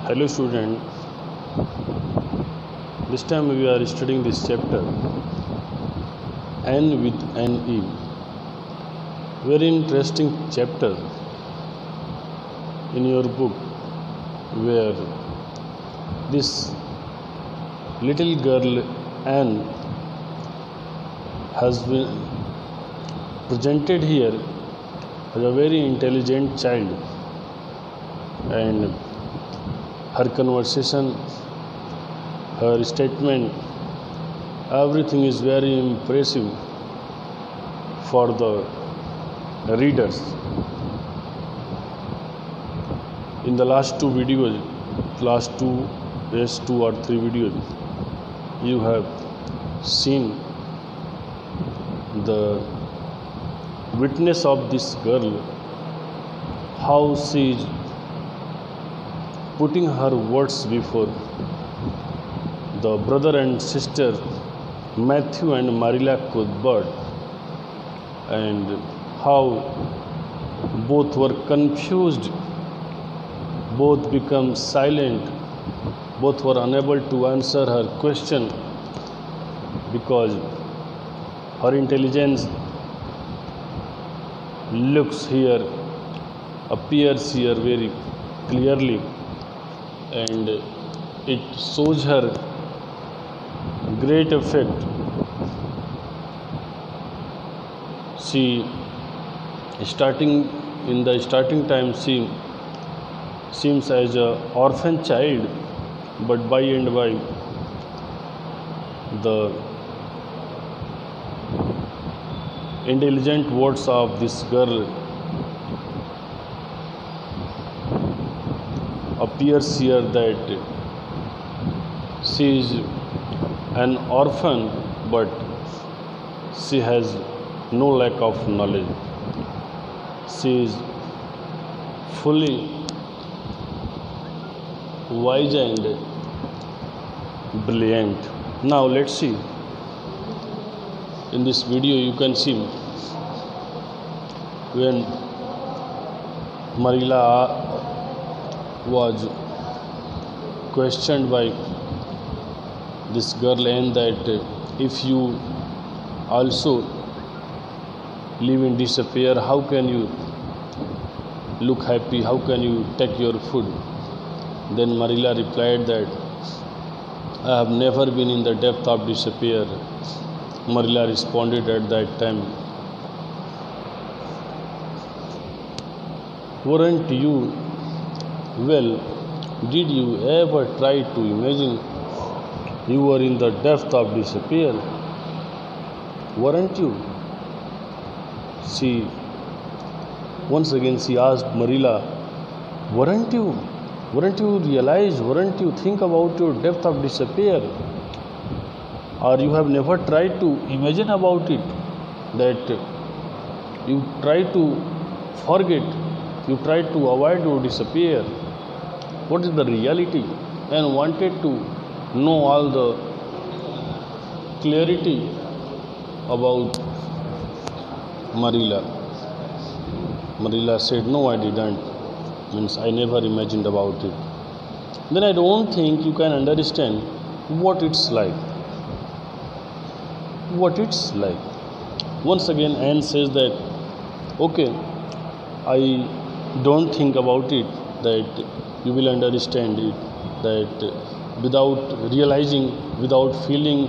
Hello student, this time we are studying this chapter N with NE. Very interesting chapter in your book where this little girl Anne has been presented here as a very intelligent child, and her conversation, her statement, everything is very impressive for the readers. In the last two videos, two or three videos, you have seen the witness of this girl, how she is putting her words before the brother and sister Matthew and Marilla Cuthbert, and how both were confused, both become silent, both were unable to answer her question because her intelligence appears here very clearly, and it shows her great effect. She in the starting time she seems as an orphan child, but by and by the intelligent words of this girl appears here that she is an orphan, but she has no lack of knowledge. She is fully wise and brilliant. Now let's see. In this video you can see when Marilla was questioned by this girl, and that if you also live in despair, how can you look happy, how can you take your food? Then Marilla replied that I have never been in the depth of despair. Marilla responded at that time, weren't you? Well, did you ever try to imagine you were in the depth of despair? Weren't you? Once again she asked Marilla, weren't you realize, weren't you think about your depth of despair? Or you have never tried to imagine about it, that you try to forget, you try to avoid your despair? What is the reality? And wanted to know all the clarity about Marilla. Marilla said, no, I didn't. Means I never imagined about it. Then I don't think you can understand what it's like. What it's like. Once again Anne says that, okay, I don't think about it, that you will understand it, that without realizing, without feeling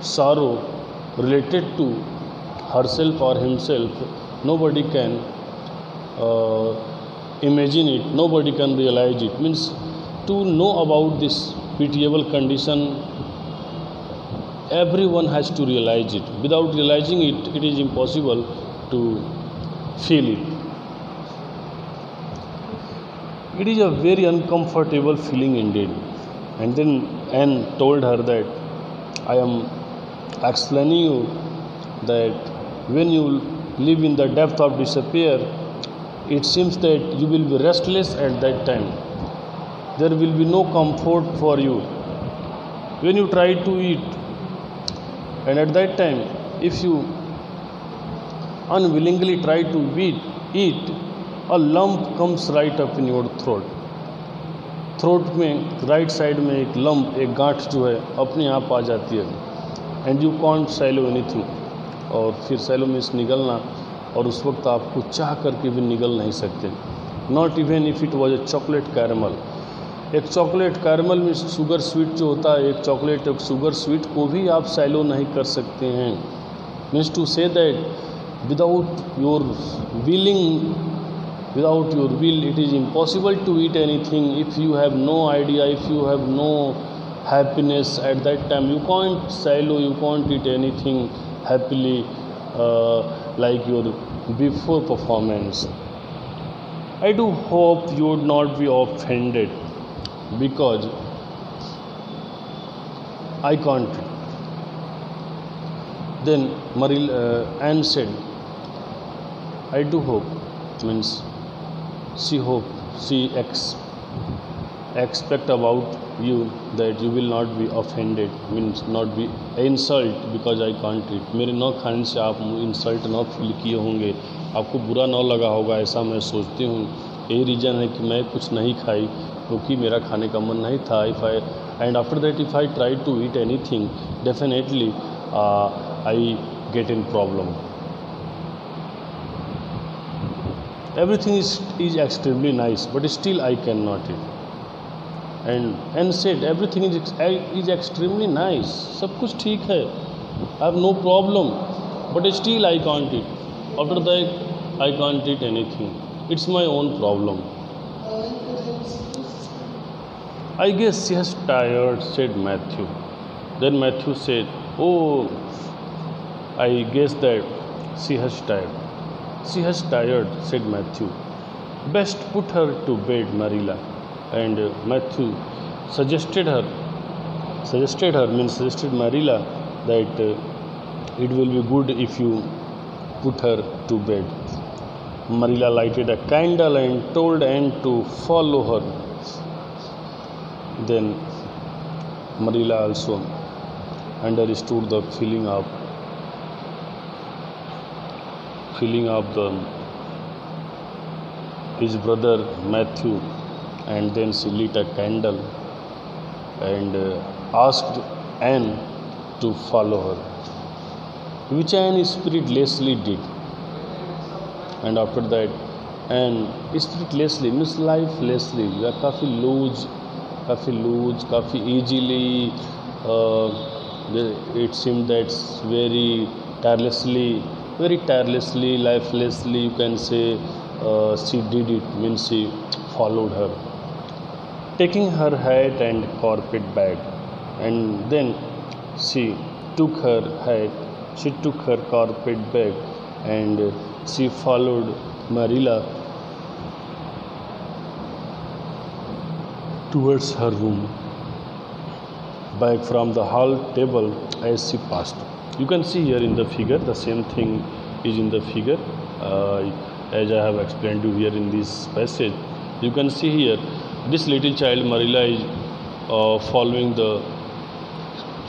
sorrow related to herself or himself, nobody can imagine it, nobody can realize it. Means to know about this pitiable condition, everyone has to realize it. Without realizing it, it is impossible to feel it. It is a very uncomfortable feeling indeed. And then Anne told her that I am explaining you that when you live in the depth of despair, it seems that you will be restless at that time. There will be no comfort for you. When you try to eat, and at that time, if you unwillingly try to eat, a lump comes right up in your throat. Throat में right side में एक lump, एक गांठ जो है अपने आप आ जाती है। And you can't swallow anything, और फिर सैलो मीन्स निगलना, और उस वक्त आपको चाह करके भी निगल नहीं सकते। Not even if it was a chocolate caramel. एक चॉकलेट कैरमल में शुगर स्वीट जो होता है, एक चॉकलेट एक शुगर स्वीट को भी आप सैलो नहीं कर सकते हैं। Means to say that without your willing, without your will it is impossible to eat anything. If you have no idea, if you have no happiness at that time, you can't silo, you can't eat anything happily like your before performance. I do hope you would not be offended because I can't. Then Anne said, I do hope, means she expect about you that you will not be offended, means not be insult because I can't eat. मेरे न खाने से आप insult न feel किए होंगे, आपको बुरा न लगा होगा, ऐसा मैं सोचती हूँ। यही रीज़न है कि मैं कुछ नहीं खाई क्योंकि मेरा खाने का मन नहीं था। And after that if I try to eat anything, definitely I get in problem. Everything is extremely nice, but still I cannot eat. And said everything is extremely nice. सब कुछ ठीक है, I have no problem, but still I can't eat. After that I can't eat anything. It's my own problem. I guess she has tired, said Matthew. Then Matthew said, oh, I guess that she has tired. She has tired, said Matthew. Best put her to bed, Marilla. And Matthew suggested Marilla that it will be good if you put her to bed. Marilla lighted a candle and told Anne to follow her. Then Marilla also understood the feeling of his brother Matthew, and then she lit a candle and asked Anne to follow her, which Anne spiritlessly did. And after that Anne spiritlessly means lifelessly, या काफ़ी loose, काफ़ी easily, it seemed that very tirelessly, lifelessly, you can say, she did it, means she followed her, taking her hat and carpet bag. And then she took her carpet bag, and she followed Marilla towards her room, back from the hall table as she passed. You can see here in the figure, the same thing is in the figure as I have explained you here in this passage. You can see here this little child Marilla is following the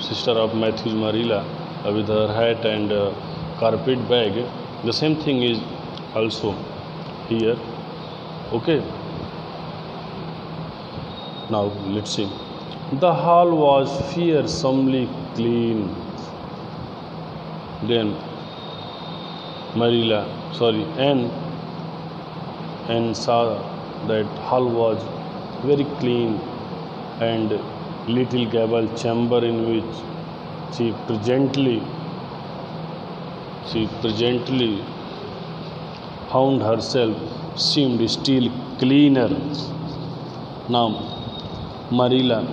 sister of Matthew, Marilla, with her hat and carpet bag. The same thing is also here. Okay, now let's see. The hall was fearsomely clean. Then Anne saw that hall was very clean, and little gable chamber in which she presently found herself seemed still cleaner. Now Marilla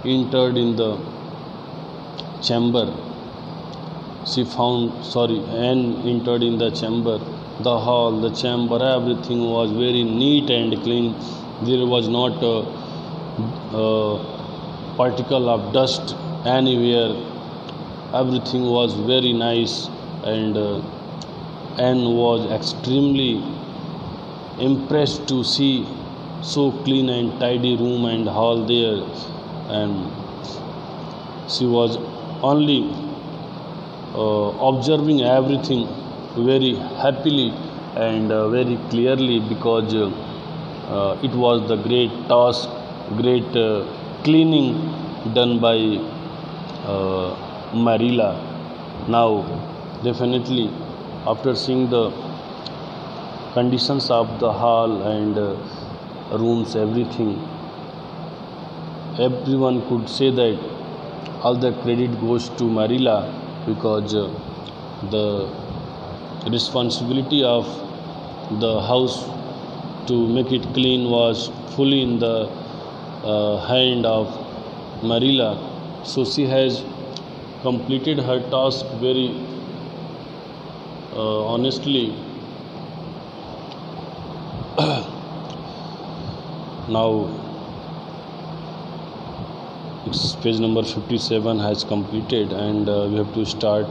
entered in the chamber. Anne entered in the chamber, the hall, the chamber, everything was very neat and clean. There was not a particle of dust anywhere. Everything was very nice, and Anne was extremely impressed to see so clean and tidy room and hall there, and she was only observing everything very happily and very clearly, because it was the great task great cleaning done by Marilla. Now definitely after seeing the conditions of the hall and rooms, everything, everyone could say that all the credit goes to Marilla, because the responsibility of the house to make it clean was fully in the hand of Marilla. So she has completed her task very honestly. Now page number 57 has completed, and we have to start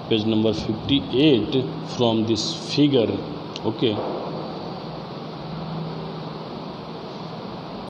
page number 58 from this figure. Okay.